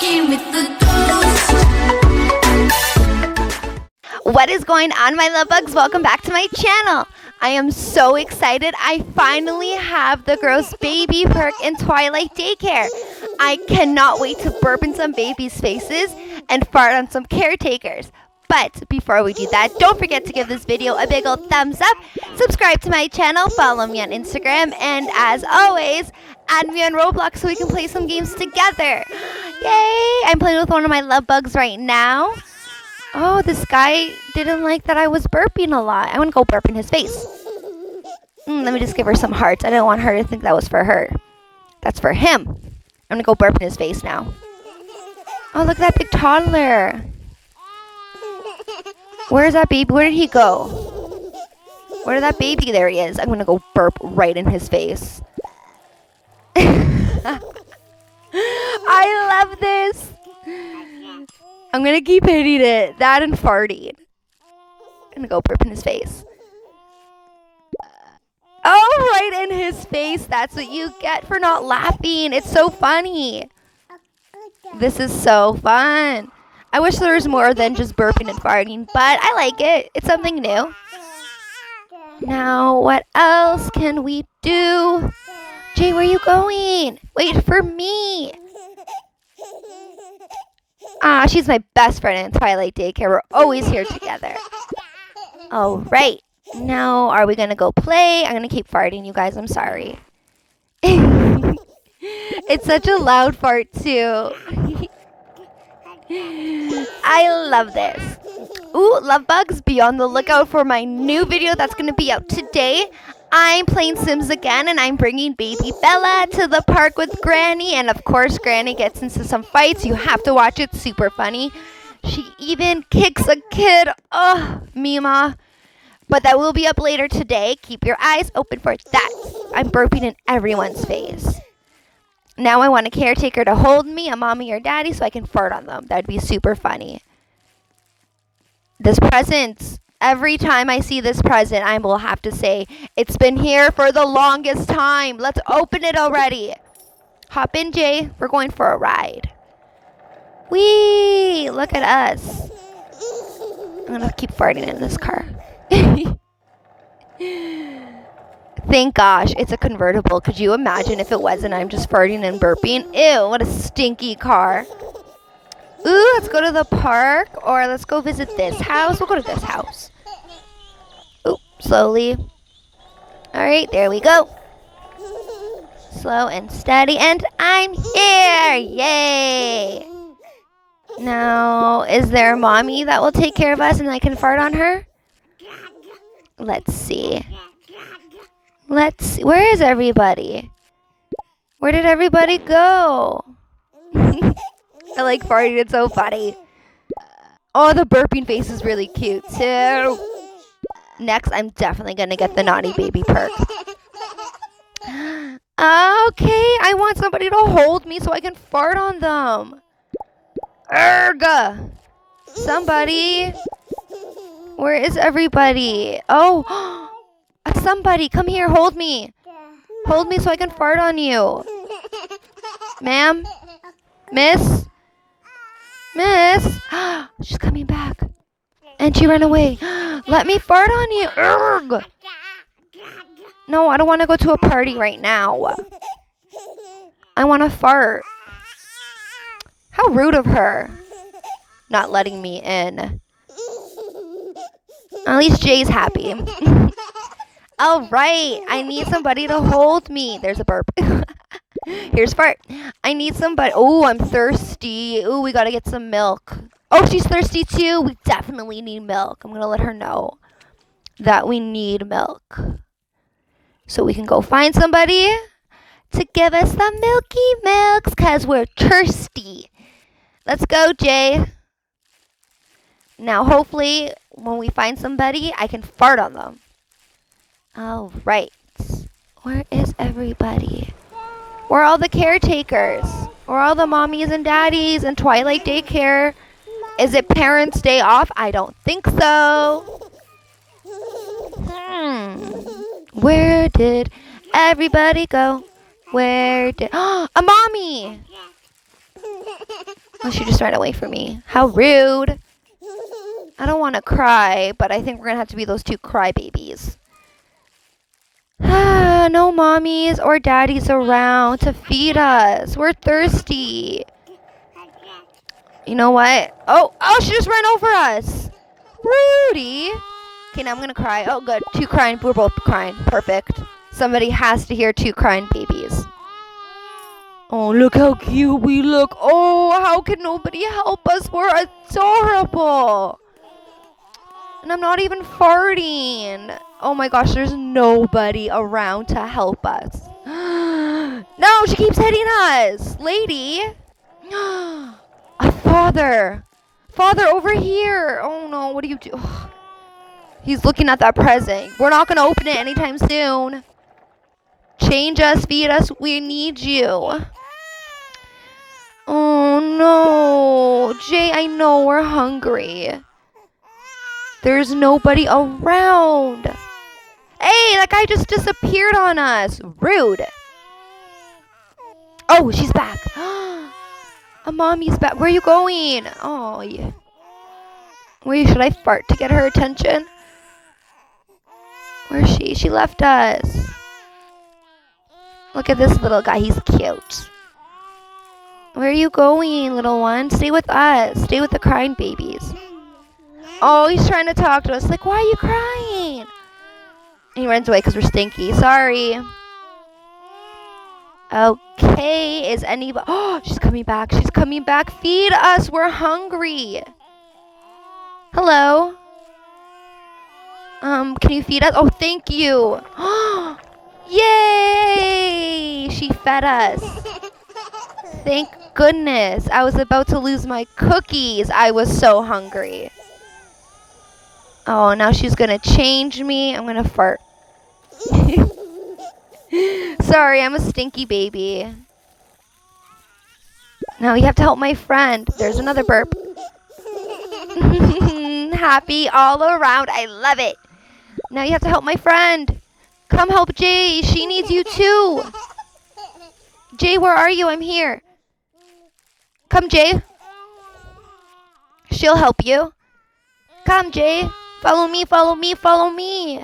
Fucking with the ghost. What is going on, my love bugs? Welcome back to my channel. I am so excited. I finally have the gross baby perk in Twilight Daycare. I cannot wait to burp in some babies' faces and fart on some caretakers. But before we do that, don't forget to give this video a big old thumbs up, subscribe to my channel, follow me on Instagram, and as always, add me on Roblox so we can play some games together. Yay! I'm playing with one of my love bugs right now. Oh, this guy didn't like that I was burping a lot. I want to go burp in his face. Let me just give her some hearts. I don't want her to think that was for her. That's for him. I'm going to go burp in his face now. Oh, look at that big toddler. Where is that baby? Where did he go? Where did that baby? There he is. I'm going to go burp right in his face. I love this. I'm going to keep hitting it. That and farting. I'm going to go burp in his face. Oh, right in his face. That's what you get for not laughing. It's so funny. This is so fun. I wish there was more than just burping and farting, but I like it. It's something new. Now, what else can we do? Jay, where are you going? Wait for me. Ah, she's my best friend in Twilight Daycare. We're always here together. All right. Now, are we going to go play? I'm going to keep farting, you guys. I'm sorry. It's such a loud fart, too. I love this. Ooh, Lovebugs, be on the lookout for my new video that's going to be out today. I'm playing Sims again, and I'm bringing baby Bella to the park with Granny. And, of course, Granny gets into some fights. You have to watch it. Super funny. She even kicks a kid. Oh, Mima. But that will be up later today. Keep your eyes open for that. I'm burping in everyone's face. Now I want a caretaker to hold me, a mommy or daddy, so I can fart on them. That would be super funny. This present, every time I see this present, I will have to say, it's been here for the longest time. Let's open it already. Hop in, Jay. We're going for a ride. Whee! Look at us. I'm going to keep farting in this car. Thank gosh, it's a convertible. Could you imagine if it wasn't? I'm just farting and burping. Ew, what a stinky car. Ooh, let's go to the park, or let's go visit this house. We'll go to this house. Ooh, slowly. All right, there we go. Slow and steady, and I'm here. Yay. Now, is there a mommy that will take care of us and I can fart on her? Let's see. Let's see. Where is everybody? Where did everybody go? I like farting. It's so funny. Oh, the burping face is really cute, too. Next, I'm definitely going to get the naughty baby perk. Okay, I want somebody to hold me so I can fart on them. Erga! Somebody. Where is everybody? Oh, somebody, come here, hold me. Hold me so I can fart on you. Ma'am? Miss? Miss? She's coming back. And she ran away. Let me fart on you. Urgh. No, I don't want to go to a party right now. I want to fart. How rude of her. Not letting me in. At least Jay's happy. All right. I need somebody to hold me. There's a burp. Here's fart. I need somebody. Oh, I'm thirsty. Oh, we got to get some milk. Oh, she's thirsty too. We definitely need milk. I'm going to let her know that we need milk. So we can go find somebody to give us some milky milks because we're thirsty. Let's go, Jay. Now, hopefully, when we find somebody, I can fart on them. All right. Where is everybody? Where are all the caretakers? Where are all the mommies and daddies and Twilight Daycare? Is it Parents' Day off? I don't think so. Where did everybody go? Where did... a mommy! Oh, she just ran away from me. How rude. I don't want to cry, but I think we're going to have to be those two crybabies. No mommies or daddies around to feed us. We're thirsty. You know what? Oh, she just ran over us. Rudy. Okay, now I'm going to cry. Oh, good. Two crying. We're both crying. Perfect. Somebody has to hear two crying babies. Oh, look how cute we look. Oh, how can nobody help us? We're adorable. And I'm not even farting. Oh my gosh, there's nobody around to help us. No, she keeps hitting us. Lady. A father. Father, over here. Oh no, what do you do? He's looking at that present. We're not going to open it anytime soon. Change us, feed us. We need you. Oh no. Jay, I know we're hungry. There's nobody around. Hey, that guy just disappeared on us. Rude. Oh, she's back. A mommy's back. Where are you going? Oh, yeah. Where should I fart to get her attention? Where is she? She left us. Look at this little guy. He's cute. Where are you going, little one? Stay with us. Stay with the crying babies. Oh, he's trying to talk to us. Like, why are you crying? And he runs away because we're stinky. Sorry. Okay, is anybody... Oh, she's coming back. She's coming back. Feed us. We're hungry. Hello? Can you feed us? Oh, thank you. Yay! She fed us. Thank goodness. I was about to lose my cookies. I was so hungry. Oh, now she's going to change me. I'm going to fart. Sorry, I'm a stinky baby. Now you have to help my friend. There's another burp. Happy all around. I love it. Now you have to help my friend. Come help Jay. She needs you too. Jay, where are you? I'm here. Come, Jay. She'll help you. Come, Jay. Follow me, follow me, follow me.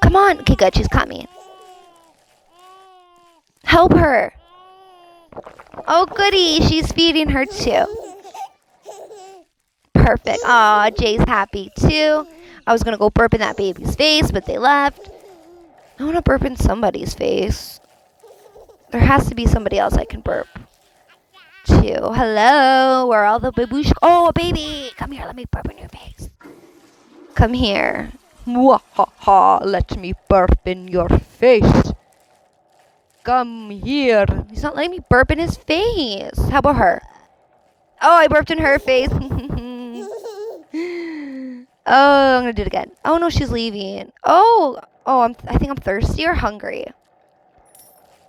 Come on. Okay, good. She's coming. Help her. Oh, goody. She's feeding her too. Perfect. Aw, Jay's happy too. I was going to go burp in that baby's face, but they left. I want to burp in somebody's face. There has to be somebody else I can burp to. Hello. Where are all the baboosh? Oh, a baby. Come here. Let me burp in your face. Come here. Mwahaha. Let me burp in your face. Come here. He's not letting me burp in his face. How about her? Oh, I burped in her face. Oh, I'm going to do it again. Oh, no, she's leaving. I think I'm thirsty or hungry.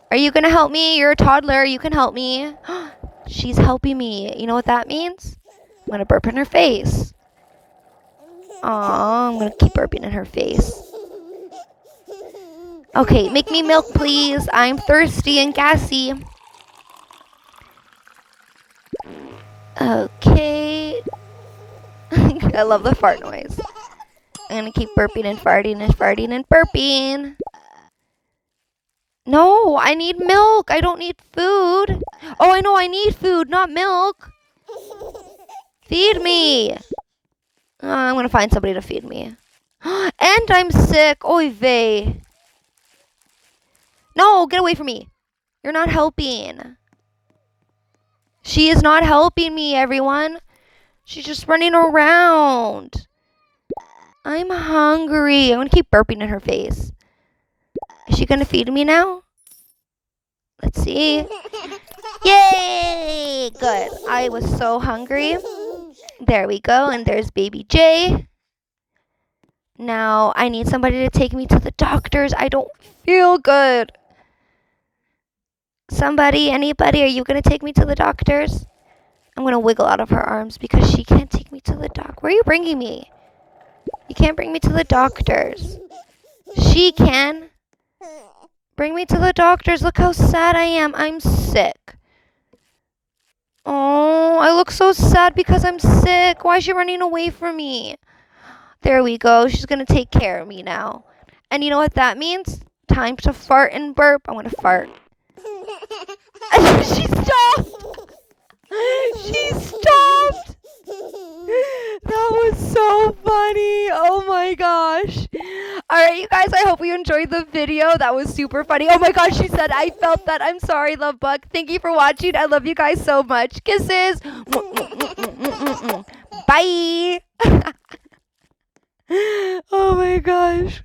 Are you going to help me? You're a toddler. You can help me. She's helping me. You know what that means? I'm going to burp in her face. Aw, I'm going to keep burping in her face. Okay, make me milk, please. I'm thirsty and gassy. Okay. I love the fart noise. I'm going to keep burping and farting and farting and burping. No, I need milk. I don't need food. Oh, I know I need food, not milk. Feed me. I'm going to find somebody to feed me. And I'm sick. Oy vey. No, get away from me. You're not helping. She is not helping me, everyone. She's just running around. I'm hungry. I'm going to keep burping in her face. Is she going to feed me now? Let's see. Yay! Good. I was so hungry. There we go. And there's baby Jay. Now I need somebody to take me to the doctors. I don't feel good. Somebody, anybody, are you going to take me to the doctors? I'm going to wiggle out of her arms because she can't take me to the doc. Where are you bringing me? You can't bring me to the doctors. She can. Bring me to the doctors. Look how sad I am. I'm sick. Oh, I look so sad because I'm sick. Why is she running away from me? There we go. She's going to take care of me now. And you know what that means? Time to fart and burp. I'm going to fart. She stopped. She stopped. That was so funny. Oh my gosh. Alright, you guys, I hope you enjoyed the video. That was super funny. Oh my gosh, she said, I felt that. I'm sorry, Lovebug. Thank you for watching. I love you guys so much. Kisses. Bye. Oh my gosh.